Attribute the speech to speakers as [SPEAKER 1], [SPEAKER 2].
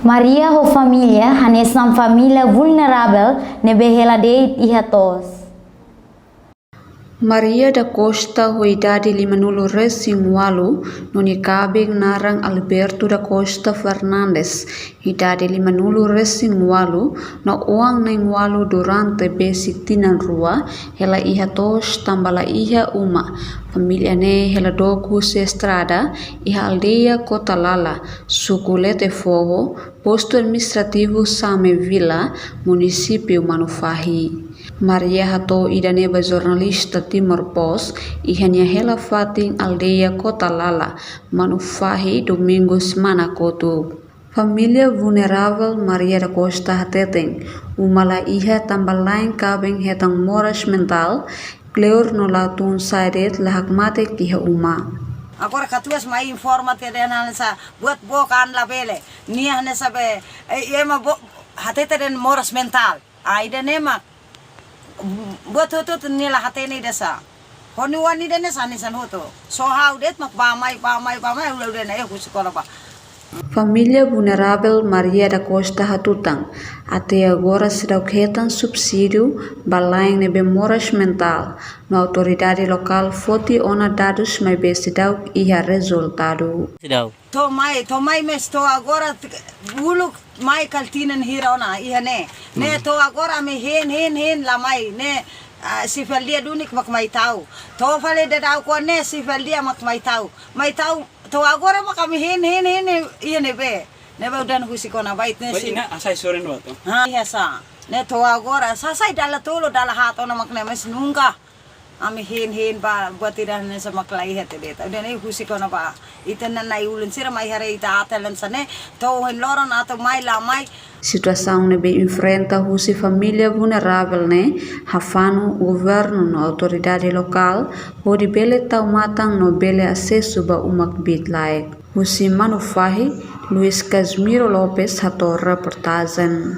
[SPEAKER 1] Maria ho Familia hanes nam família vulnerável nebe hela deit ihatos.
[SPEAKER 2] Maria da Costa ho idade 58 noni kabeng narang Alberto da Costa Fernandes idade 58 na uang na durante besi tinan rua hela ihatos tambala iha uma familia ne hela doku se estrada iha aldeia Kotalala suku Lete Forro posto administrativo Same Villa município Manufahi. Maria hato idaneba jornalista Timor Post ihanya hela fating aldeia Kotalala manufahi domingo semana kotu. Familia vulnerável Maria da Costa hateteng umala iha tambal lain kabeng hetang moras mental kleur no latun saidet lahak mate kiha uma.
[SPEAKER 3] Agora katuas mai informa te dena nesa buat bokan la bele nia nesa be ema hatete den moras mental aida nema buat hoto nila hatene desa honi wani dene sanisan hoto so how det mak pamai ulah dena ya sekolah pa.
[SPEAKER 2] Familia vulnerável Maria da Costa hatutang até agora será ketan subsídio balaing nebe moras mental na autoridade local foti ona dados mai besidau iha resultado.
[SPEAKER 3] Tomai mes to agora bulu mai kaltinan hira ona iha ne to agora me hen la mai ne si Familia dunik mak mai tau to fale dadau ko ne si Familia mak mai tau to agora mak kami hen iha nebe udan husikona bait ne si
[SPEAKER 4] ina asai soren wato
[SPEAKER 3] ha iha sa ne to agora sasai dala tolo dala hato na mak ne mes nunga ami hen ba buat tidak ne sama klai hete beta udan ai husikona ba itanan na ulun sira mai hare ita atelan sane to hen loron ato mai la mai.
[SPEAKER 2] Situação ne be enfrenta husi família vulnerável ne hafanu governo no autoridade local hodi bele tau matang no bele acesso ba umak bit laik husi manufahi Luis Casimiro Lopes hator reportagen.